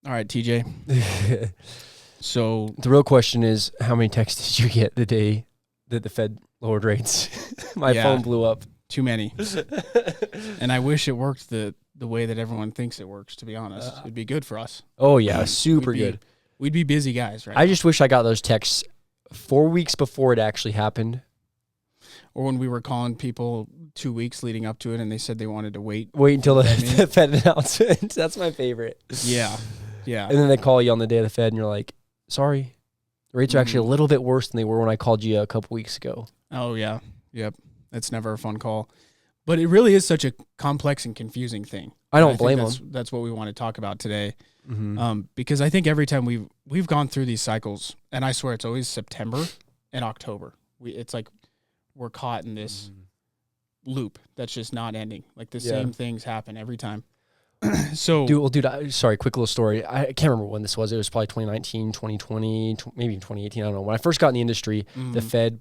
All right, TJ. So The real question is, how many texts did you get the day that the Fed lowered rates? My Yeah. phone blew up. too many, and I wish it worked the way that everyone thinks it works. To be honest, it'd be good for us. Oh, yeah, super We'd be- good. We'd be busy guys, right? I just wish I got those texts 4 weeks before it actually happened. Or when we were calling people 2 weeks leading up to it, and they said they wanted to wait. Wait until for Fed the Fed announcement. That's my favorite. Yeah. And then they call you on the day of the Fed, and you're like, sorry, the rates are actually a little bit worse than they were when I called you a couple weeks ago. Oh, yeah. Yep. That's never a fun call. But it really is such a complex and confusing thing. I don't blame them. That's what we want to talk about today. Mm-hmm. Because I think every time we've gone through these cycles, and I swear it's always September and October. It's like we're caught in this loop that's just not ending. Like the same things happen every time. So, sorry, quick little story. I can't remember when this was. It was probably 2019, 2020, maybe 2018. I don't know. When I first got in the industry, the Fed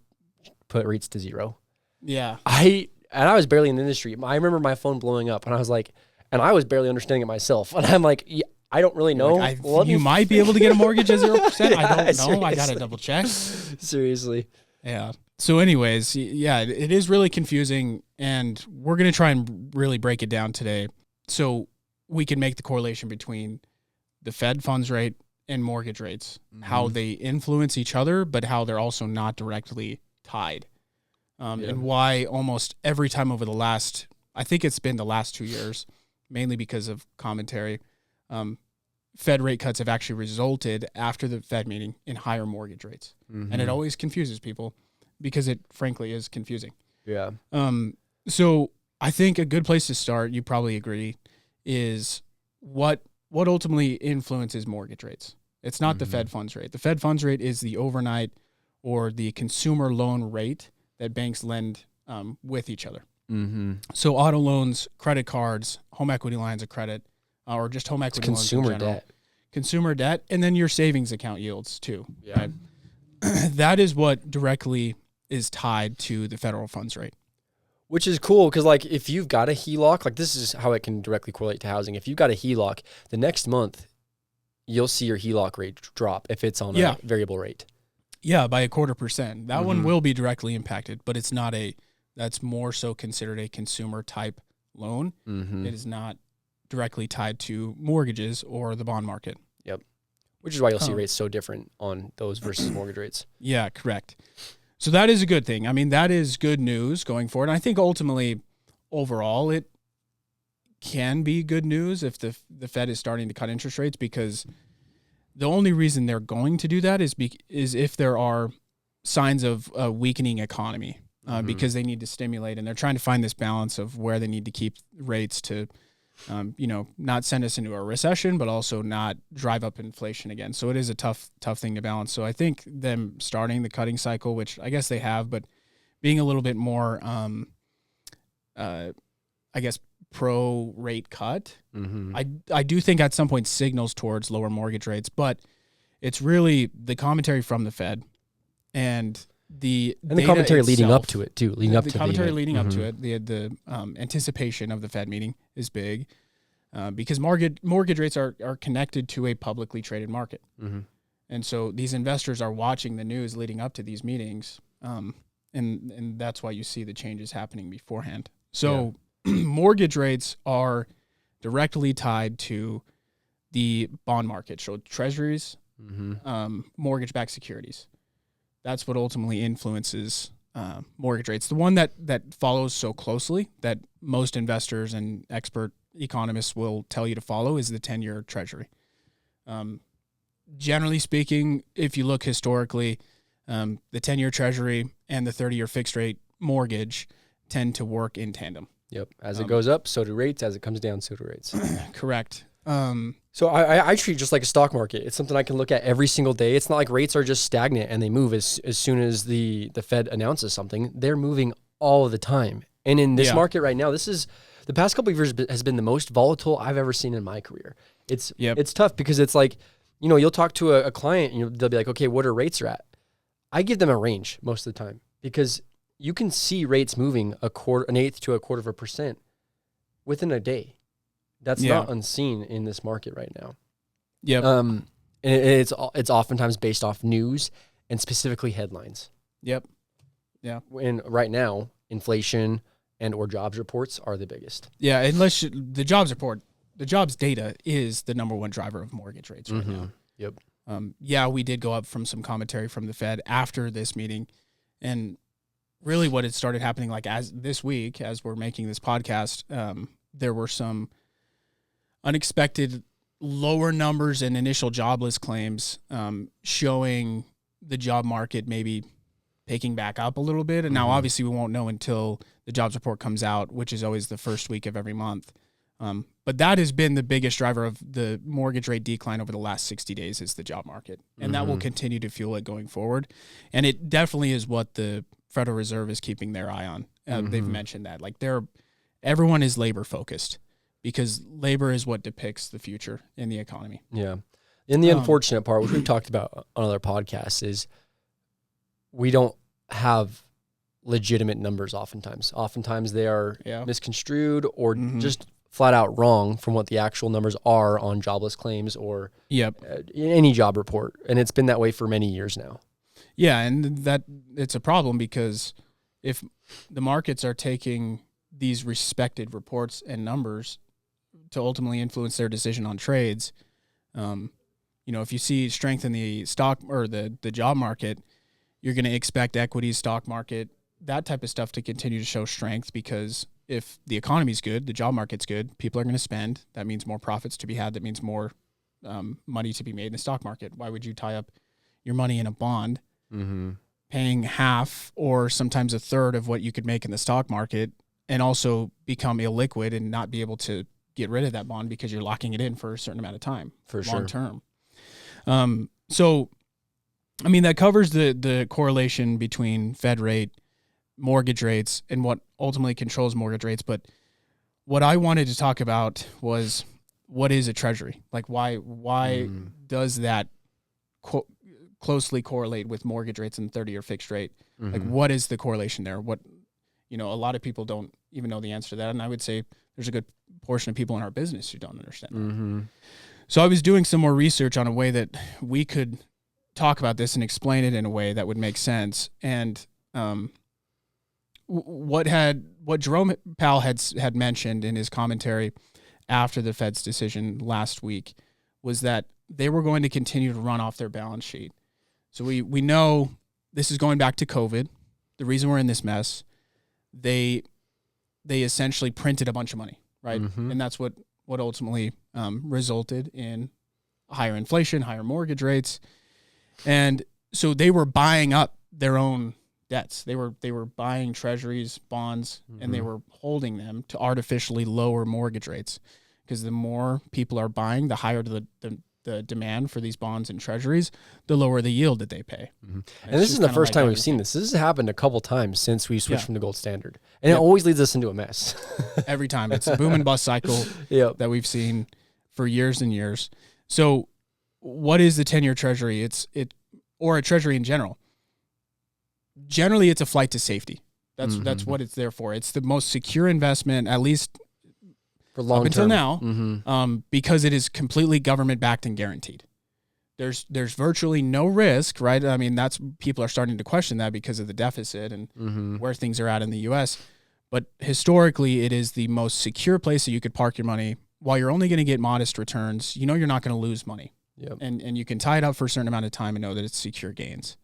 put rates to zero. Yeah. I was barely in the industry. I remember my phone blowing up, and I was like, and I was barely understanding it myself. And I'm like, yeah, I don't really know. Like you might be able to get a mortgage at 0%. Yeah, I don't know. seriously. I got to double check. Seriously. Yeah. So anyways, yeah, it is really confusing, and we're going to try and really break it down today so we can make the correlation between the Fed funds rate and mortgage rates, how they influence each other, but how they're also not directly tied. And why almost every time over the last, I think it's been the last 2 years, mainly because of commentary, Fed rate cuts have actually resulted after the Fed meeting in higher mortgage rates. And it always confuses people because it frankly is confusing. Yeah. So I think a good place to start, you probably agree, is what ultimately influences mortgage rates. It's not the Fed funds rate. The Fed funds rate is the overnight or the consumer loan rate that banks lend with each other. So auto loans, credit cards, home equity lines of credit, or just home equity loans in consumer general. debt. Consumer debt, and then your savings account yields too. Yeah. Right? That is what directly is tied to the federal funds rate. Which is cool because, like, if you've got a HELOC, like, this is how it can directly correlate to housing. If you've got a HELOC, the next month, you'll see your HELOC rate drop if it's on a variable rate. Yeah, by 0.25%. That one will be directly impacted, but it's not that's more so considered a consumer type loan. It is not directly tied to mortgages or the bond market. Yep. Which is why you'll see rates so different on those versus mortgage rates. Yeah, correct. So that is a good thing. I mean, that is good news going forward. And I think ultimately, overall, it can be good news if the Fed is starting to cut interest rates, because the only reason they're going to do that is if there are signs of a weakening economy, because they need to stimulate, and they're trying to find this balance of where they need to keep rates to, not send us into a recession, but also not drive up inflation again. So it is a tough thing to balance. So I think them starting the cutting cycle, which I guess they have, but being a little bit more, pro rate cut, I do think at some point signals towards lower mortgage rates, but it's really the commentary from the Fed and the commentary leading up to it too. Leading up to it, the anticipation of the Fed meeting is big, because mortgage rates are connected to a publicly traded market, and so these investors are watching the news leading up to these meetings, and that's why you see the changes happening beforehand. So mortgage rates are directly tied to the bond market, so treasuries, mortgage-backed securities. That's what ultimately influences mortgage rates. The one that follows so closely that most investors and expert economists will tell you to follow is the 10-year Treasury. Generally speaking, if you look historically, the 10-year Treasury and the 30-year fixed rate mortgage tend to work in tandem. Yep. As it goes up, so do rates. As it comes down, so do rates. Correct. So I treat it just like a stock market. It's something I can look at every single day. It's not like rates are just stagnant and they move as soon as the Fed announces something. They're moving all of the time. And in this market right now, the past couple of years has been the most volatile I've ever seen in my career. It's tough because it's like, you'll talk to a client and they'll be like, okay, what are rates at? I give them a range most of the time because you can see rates moving an eighth to 1/4% within a day. That's not unseen in this market right now. Yep. And it's oftentimes based off news and specifically headlines. Yep. Yeah. And right now, inflation and or jobs reports are the biggest. Yeah, the jobs report, the jobs data is the number one driver of mortgage rates right now. Yep. Yeah, we did go up from some commentary from the Fed after this meeting, and really what had started happening, like as this week, as we're making this podcast, there were some unexpected lower numbers and initial jobless claims showing the job market maybe picking back up a little bit. And now obviously we won't know until the jobs report comes out, which is always the first week of every month. But that has been the biggest driver of the mortgage rate decline over the last 60 days is the job market. And that will continue to fuel it going forward. And it definitely is what the Federal Reserve is keeping their eye on. They've mentioned that. Like everyone is labor focused because labor is what depicts the future in the economy. Yeah. And the unfortunate part, which we've talked about on other podcasts, is we don't have legitimate numbers oftentimes. Oftentimes they are misconstrued or just flat out wrong from what the actual numbers are on jobless claims or any job report. And it's been that way for many years now. Yeah, and that it's a problem because if the markets are taking these respected reports and numbers to ultimately influence their decision on trades, if you see strength in the stock or the job market, you're going to expect equities, stock market, that type of stuff to continue to show strength because if the economy's good, the job market's good, people are going to spend. That means more profits to be had. That means more money to be made in the stock market. Why would you tie up your money in a bond, paying half or sometimes a third of what you could make in the stock market and also become illiquid and not be able to get rid of that bond because you're locking it in for a certain amount of time, long term. So, I mean, that covers the correlation between Fed rate, mortgage rates, and what ultimately controls mortgage rates. But what I wanted to talk about was what is a treasury? Like why does that closely correlate with mortgage rates and 30-year fixed rate? Like what is the correlation there? A lot of people don't even know the answer to that. And I would say there's a good portion of people in our business who don't understand that. So I was doing some more research on a way that we could talk about this and explain it in a way that would make sense. And what Jerome Powell had mentioned in his commentary after the Fed's decision last week was that they were going to continue to run off their balance sheet. So we know this is going back to COVID. The reason we're in this mess, they essentially printed a bunch of money, right? And that's what ultimately resulted in higher inflation, higher mortgage rates. And so they were buying up their own debts. They were buying treasuries, bonds, and they were holding them to artificially lower mortgage rates. Because the more people are buying, the higher the demand for these bonds and treasuries, the lower the yield that they pay. And this isn't the first time we've seen this. This has happened a couple times since we switched from the gold standard. And it always leads us into a mess. Every time. It's a boom and bust cycle that we've seen for years and years. So what is the 10-year treasury? Or a treasury in general. Generally, it's a flight to safety. That's what it's there for. It's the most secure investment, at least for long up until term. now, because it is completely government-backed and guaranteed. There's virtually no risk, right? I mean, people are starting to question that because of the deficit and where things are at in the U.S. But historically, it is the most secure place that you could park your money. While you're only going to get modest returns, you're not going to lose money. And you can tie it up for a certain amount of time and know that it's secure gains.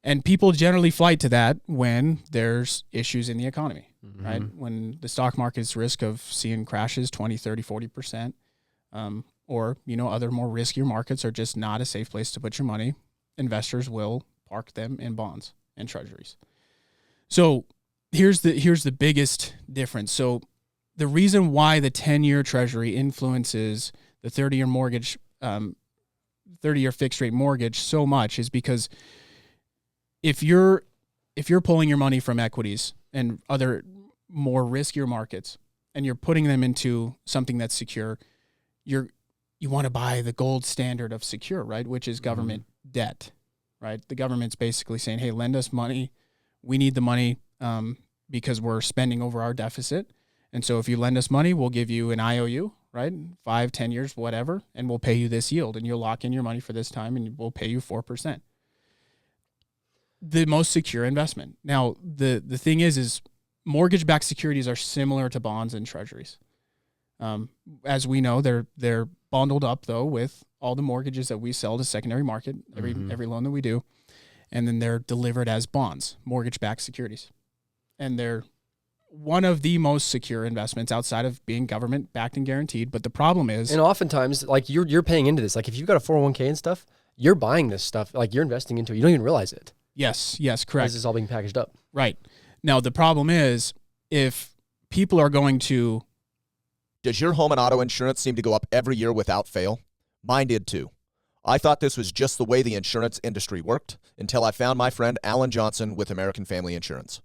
And people generally flight to that when there's issues in the economy, right? When the stock market's risk of seeing crashes 20, 30, 40%, or, other more riskier markets are just not a safe place to put your money. Investors will park them in bonds and treasuries. So here's the biggest difference. So the reason why the 10-year treasury influences the 30-year mortgage, 30-year fixed rate mortgage so much is because if you're pulling your money from equities and other more riskier markets and you're putting them into something that's secure, you want to buy the gold standard of secure, right? Which is government debt, right? The government's basically saying, hey, lend us money. We need the money because we're spending over our deficit. And so if you lend us money, we'll give you an IOU right? 5, 10 years, whatever, and we'll pay you this yield, and you'll lock in your money for this time, and we'll pay you 4%. The most secure investment. Now, the thing is mortgage-backed securities are similar to bonds and treasuries. As we know, they're bundled up though with all the mortgages that we sell to secondary market, every loan that we do, and then they're delivered as bonds, mortgage-backed securities, and they're one of the most secure investments outside of being government-backed and guaranteed. But the problem is, and oftentimes, like you're paying into this. Like if you've got a 401k and stuff, you're buying this stuff. Like you're investing into it. You don't even realize it. Yes, correct. This is all being packaged up. Right. Now, the problem is if people are going to... Does your home and auto insurance seem to go up every year without fail? Mine did too. I thought this was just the way the insurance industry worked until I found my friend Alan Johnson with American Family Insurance.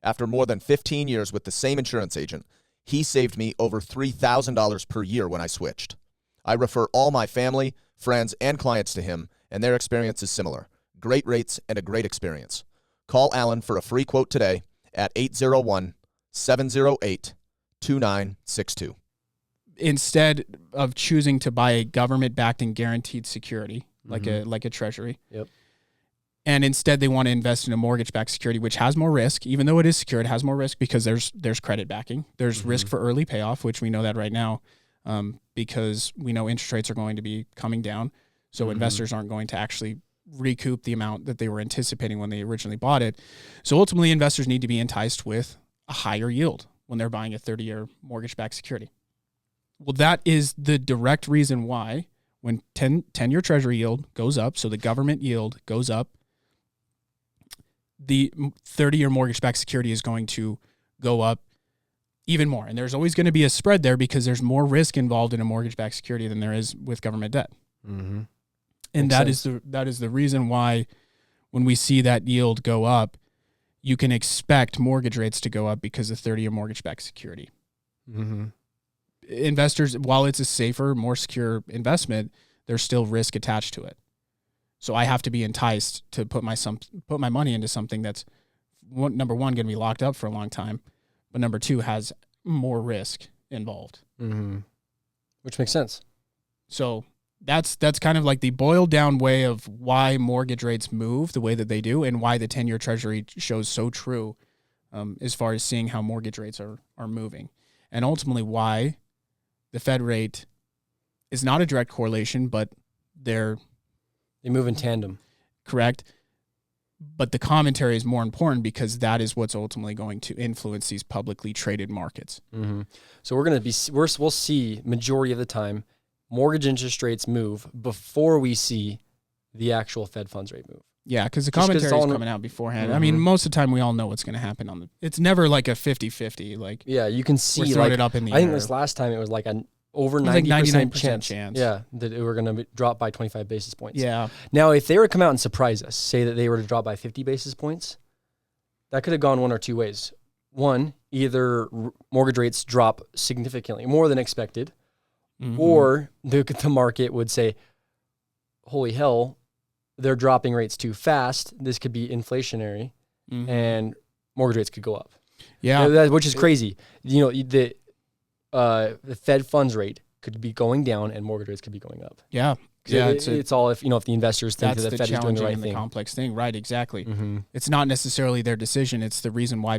After more than 15 years with the same insurance agent, he saved me over $3,000 per year when I switched. I refer all my family, friends, and clients to him, and their experience is similar. Great rates and a great experience. Call Alan for a free quote today at 801-708-2962. Instead of choosing to buy a government-backed and guaranteed security, like a treasury, and instead they want to invest in a mortgage-backed security, which has more risk, even though it is secure, it has more risk because there's credit backing. There's risk for early payoff, which we know that right now, because we know interest rates are going to be coming down, so investors aren't going to actually recoup the amount that they were anticipating when they originally bought it. So ultimately, investors need to be enticed with a higher yield when they're buying a 30-year mortgage-backed security. Well, that is the direct reason why when 10-year treasury yield goes up, so the government yield goes up, the 30-year mortgage-backed security is going to go up even more. And there's always going to be a spread there because there's more risk involved in a mortgage-backed security than there is with government debt. And that is the reason why when we see that yield go up, you can expect mortgage rates to go up because of 30-year mortgage-backed security. Investors, while it's a safer, more secure investment, there's still risk attached to it. So I have to be enticed to put my money into something that's number one going to be locked up for a long time, but number two has more risk involved. Which makes sense. So that's kind of like the boiled down way of why mortgage rates move the way that they do, and why the 10-year treasury shows so true as far as seeing how mortgage rates are moving, and ultimately why the Fed rate is not a direct correlation, but they move in tandem. Correct. But the commentary is more important because that is what's ultimately going to influence these publicly traded markets. So we'll see majority of the time mortgage interest rates move before we see the actual Fed funds rate move. Yeah, because the commentary is coming out beforehand. I mean, most of the time we all know what's going to happen it's never like a 50-50. Like, yeah, you can see we're throwing it up in the air. I think this last time it was like an over 90% chance. Yeah, that it were going to drop by 25 basis points. Yeah. Now, if they were to come out and surprise us, say that they were to drop by 50 basis points, that could have gone one or two ways. One, either mortgage rates drop significantly more than expected, or the market would say, holy hell, they're dropping rates too fast. This could be inflationary, and mortgage rates could go up. Yeah, which is crazy. You know, the Fed funds rate could be going down, and mortgage rates could be going up. Yeah, it's all if the investors think that the Fed is doing the right thing. The complex thing, right? Exactly. It's not necessarily their decision; it's the reason why.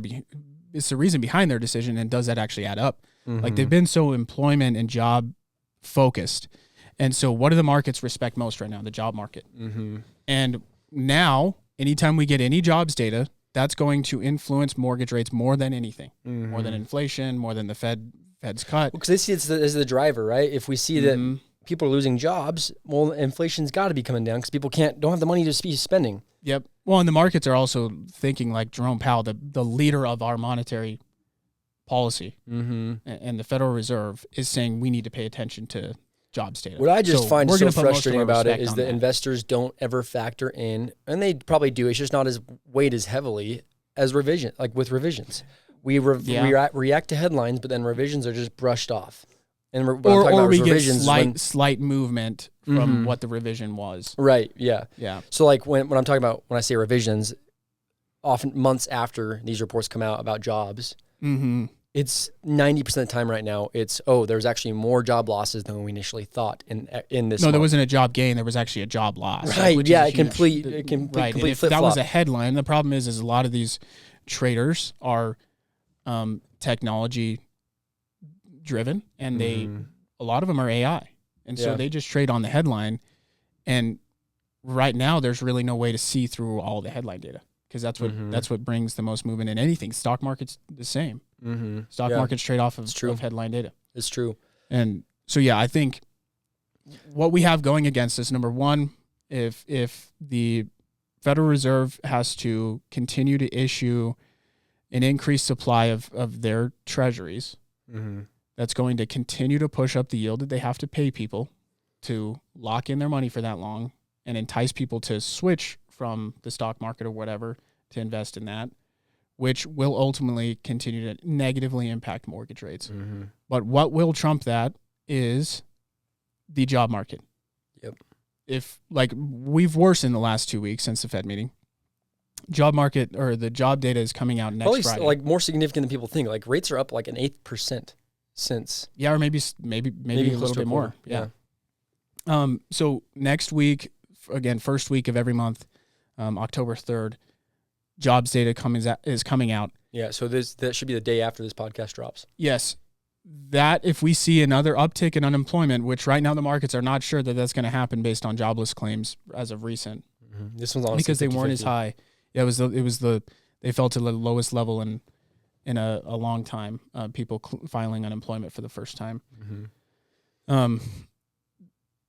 It's the reason behind their decision, and does that actually add up? Like they've been so employment and job focused. And so what do the markets respect most right now? The job market. And now, anytime we get any jobs data, that's going to influence mortgage rates more than anything, more than inflation, more than the Fed's cut. Because they see it as the driver, right? If we see that people are losing jobs, well, inflation's got to be coming down because people don't have the money to be spending. Yep. Well, and the markets are also thinking like Jerome Powell, the leader of our monetary policy, and the Federal Reserve is saying we need to pay attention to jobs data. What I just find so frustrating about it is that investors don't ever factor in, and they probably do, it's just not as weighed as heavily as revision, like with revisions. We react to headlines, but then revisions are just brushed off. And or we get slight movement from what the revision was. Right, yeah. Yeah. So like when I'm talking about, when I say revisions, often months after these reports come out about jobs, It's 90% of the time right now. It's, there's actually more job losses than we initially thought in this. No, there wasn't a job gain. There was actually a job loss. Right. Which Yeah. is huge. It can Right. And if that was a headline, the problem is a lot of these traders are technology driven, and a lot of them are AI, and so they just trade on the headline. And right now, there's really no way to see through all the headline data, because that's what brings the most movement in anything. Stock market's the same. Stock markets trade off of headline data. It's true. And so, yeah, I think what we have going against us, number one, if the Federal Reserve has to continue to issue an increased supply of their treasuries, that's going to continue to push up the yield that they have to pay people to lock in their money for that long and entice people to switch from the stock market or whatever to invest in that, which will ultimately continue to negatively impact mortgage rates. But what will trump that is the job market. Yep. If, like, we've worsened the last 2 weeks since the Fed meeting, job market or the job data is coming out next Friday. Like more significant than people think. Like rates are up like an 8% since. Yeah, or maybe a little bit more. Yeah. So next week, again, first week of every month, October 3rd, jobs data is coming out. Yeah, so that should be the day after this podcast drops. Yes. That if we see another uptick in unemployment, which right now the markets are not sure that that's going to happen based on jobless claims as of recent. This one's honestly because they 50-50. weren't as high. Yeah, they fell to the lowest level in a long time. People filing unemployment for the first time.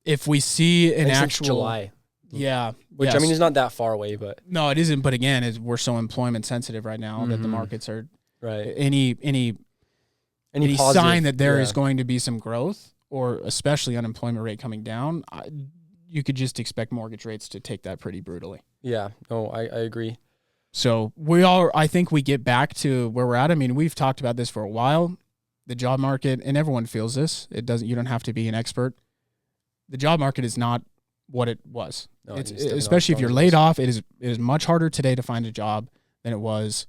If we see an actual July. Yeah. Which, yes. I mean, is not that far away, but. No, it isn't. But again, we're so employment sensitive right now that the markets are. Right. Any positive, sign that there is going to be some growth, or especially unemployment rate coming down, you could just expect mortgage rates to take that pretty brutally. Yeah. No, I agree. So I think we get back to where we're at. I mean, we've talked about this for a while. The job market, and everyone feels this. You don't have to be an expert. The job market is not what it was. No, especially if you're laid off, it is much harder today to find a job than it was.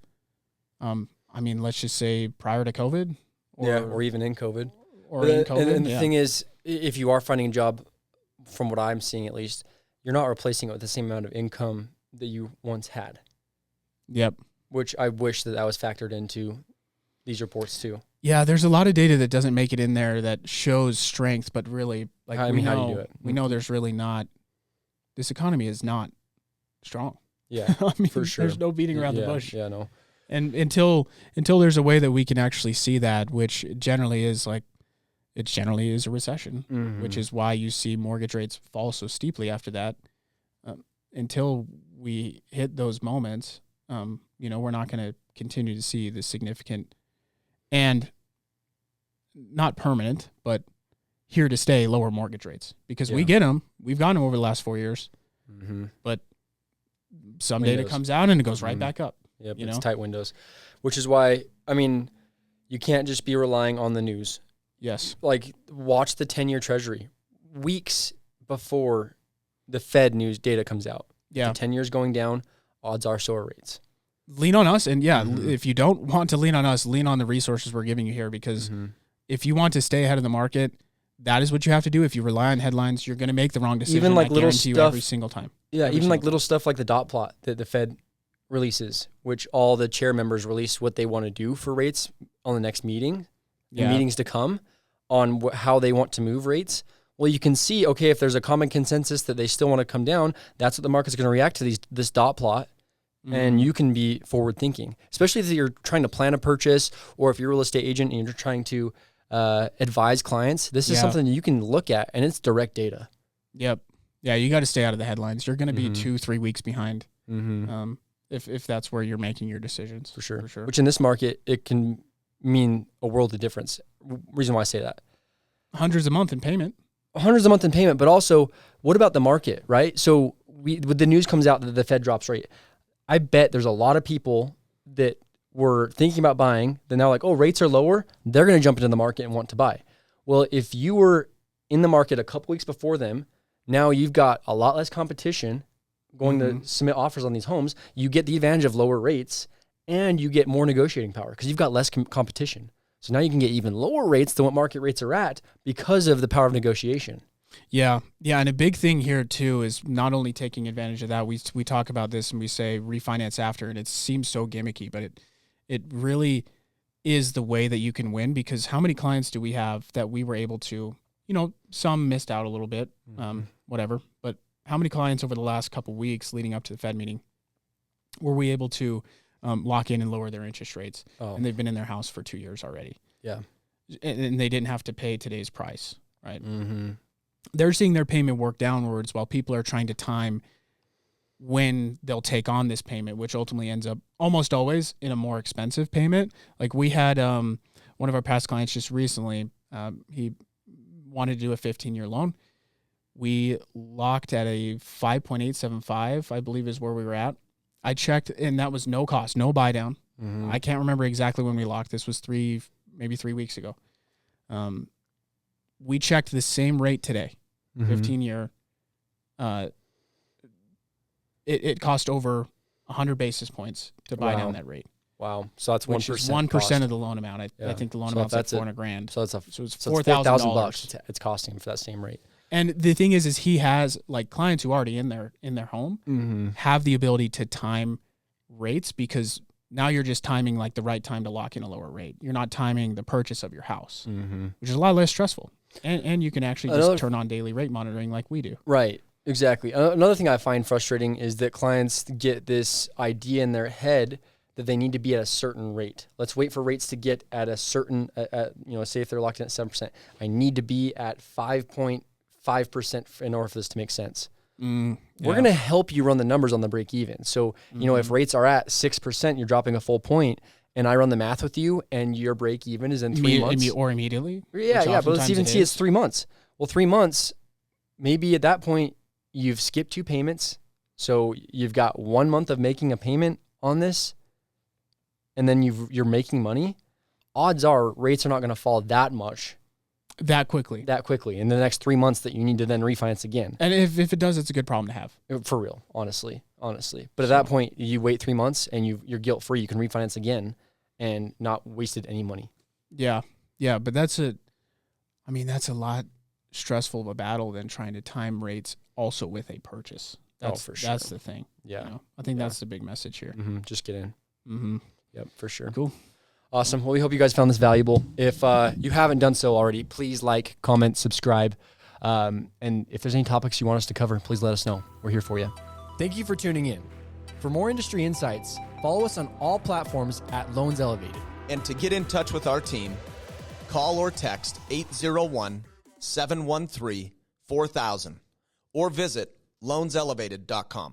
I mean, let's just say prior to COVID, or even in COVID. And the thing is, if you are finding a job, from what I'm seeing at least, you're not replacing it with the same amount of income that you once had. Yep. Which I wish that was factored into these reports too. Yeah, there's a lot of data that doesn't make it in there that shows strength, but really, like, how do you do it? We know there's really not. This economy is not strong. Yeah, I mean, for sure. There's no beating around the bush. Yeah, no. And until there's a way that we can actually see that, which generally is a recession, which is why you see mortgage rates fall so steeply after that. Until we hit those moments, we're not going to continue to see the significant and not permanent, but here to stay lower mortgage rates, because we get them. We've gotten them over the last 4 years, but some data comes out and it goes right back up. Yep, it's tight windows, which is why, I mean, you can't just be relying on the news. Yes. Like, watch the 10-year Treasury. Weeks before the Fed news data comes out. Yeah. The 10 years going down, odds are so are rates. Lean on us. And if you don't want to lean on us, lean on the resources we're giving you here, because if you want to stay ahead of the market, that is what you have to do. If you rely on headlines, you're going to make the wrong decision. Even like little stuff every single time. Yeah, even like little stuff like the dot plot that the Fed releases, which all the chair members release what they want to do for rates on the next meeting, meetings to come, on how they want to move rates. Well, you can see, okay, if there's a common consensus that they still want to come down, that's what the market's going to react to this dot plot. And you can be forward thinking, especially if you're trying to plan a purchase, or if you're a real estate agent and you're trying to advise clients. This is something you can look at, and it's direct data. Yep. Yeah, you got to stay out of the headlines. You're going to be 2-3 weeks behind if that's where you're making your decisions. For sure. Which in this market, it can mean a world of difference. Reason why I say that. Hundreds a month in payment, but also, what about the market, right? So when the news comes out that the Fed drops rate, I bet there's a lot of people that were thinking about buying, then now like, oh, rates are lower, they're going to jump into the market and want to buy. Well, if you were in the market a couple weeks before them, now you've got a lot less competition going to submit offers on these homes. You get the advantage of lower rates, and you get more negotiating power because you've got less competition. So now you can get even lower rates than what market rates are at because of the power of negotiation. Yeah. Yeah. And a big thing here too is not only taking advantage of that. We talk about this and we say refinance after, and it seems so gimmicky, but it really is the way that you can win, because how many clients do we have that we were able to, some missed out a little bit, whatever, but how many clients over the last couple of weeks leading up to the Fed meeting were we able to lock in and lower their interest rates? Oh. And they've been in their house for 2 years already. Yeah. And they didn't have to pay today's price, right? Mm-hmm. They're seeing their payment work downwards while people are trying to time when they'll take on this payment, which ultimately ends up almost always in a more expensive payment. Like we had one of our past clients just recently, he wanted to do a 15-year loan. We locked at a 5.875, I believe is where we were at. I checked, and that was no cost, no buy down. Mm-hmm. I can't remember exactly when we locked. This was maybe 3 weeks ago. We checked the same rate today, 15-year. It cost over 100 basis points to buy down that rate. Wow. So that's 1%. 1% of the loan amount. I think the loan amount's like $400,000. So it's $4,000 it's costing for that same rate. And the thing is he has like clients who are already in their home have the ability to time rates, because now you're just timing like the right time to lock in a lower rate. You're not timing the purchase of your house, which is a lot less stressful. And you can actually just turn on daily rate monitoring like we do. Right. Exactly. Another thing I find frustrating is that clients get this idea in their head that they need to be at a certain rate. Let's wait for rates to get at a certain, say if they're locked in at 7%, I need to be at 5.5% in order for this to make sense. We're going to help you run the numbers on the break even. So, if rates are at 6%, you're dropping a full point, and I run the math with you, and your break even is in 3 months. Or immediately? Yeah, but let's even see it's 3 months. Well, 3 months, maybe at that point, you've skipped 2 payments. So you've got 1 month of making a payment on this, and then you're making money. Odds are rates are not going to fall that much. That quickly in the next 3 months that you need to then refinance again. And if it does, it's a good problem to have. For real, honestly. But at that point, you wait 3 months and you're guilt-free. You can refinance again and not wasted any money. Yeah. But that's a lot stressful of a battle than trying to time rates also with a purchase. For sure. That's the thing. Yeah. I think that's the big message here. Just get in. Yep, for sure. Cool. Awesome. Well, we hope you guys found this valuable. If you haven't done so already, please like, comment, subscribe. And if there's any topics you want us to cover, please let us know. We're here for you. Thank you for tuning in. For more industry insights, follow us on all platforms at Loans Elevated. And to get in touch with our team, call or text 801-713-4000 or visit loanselevated.com.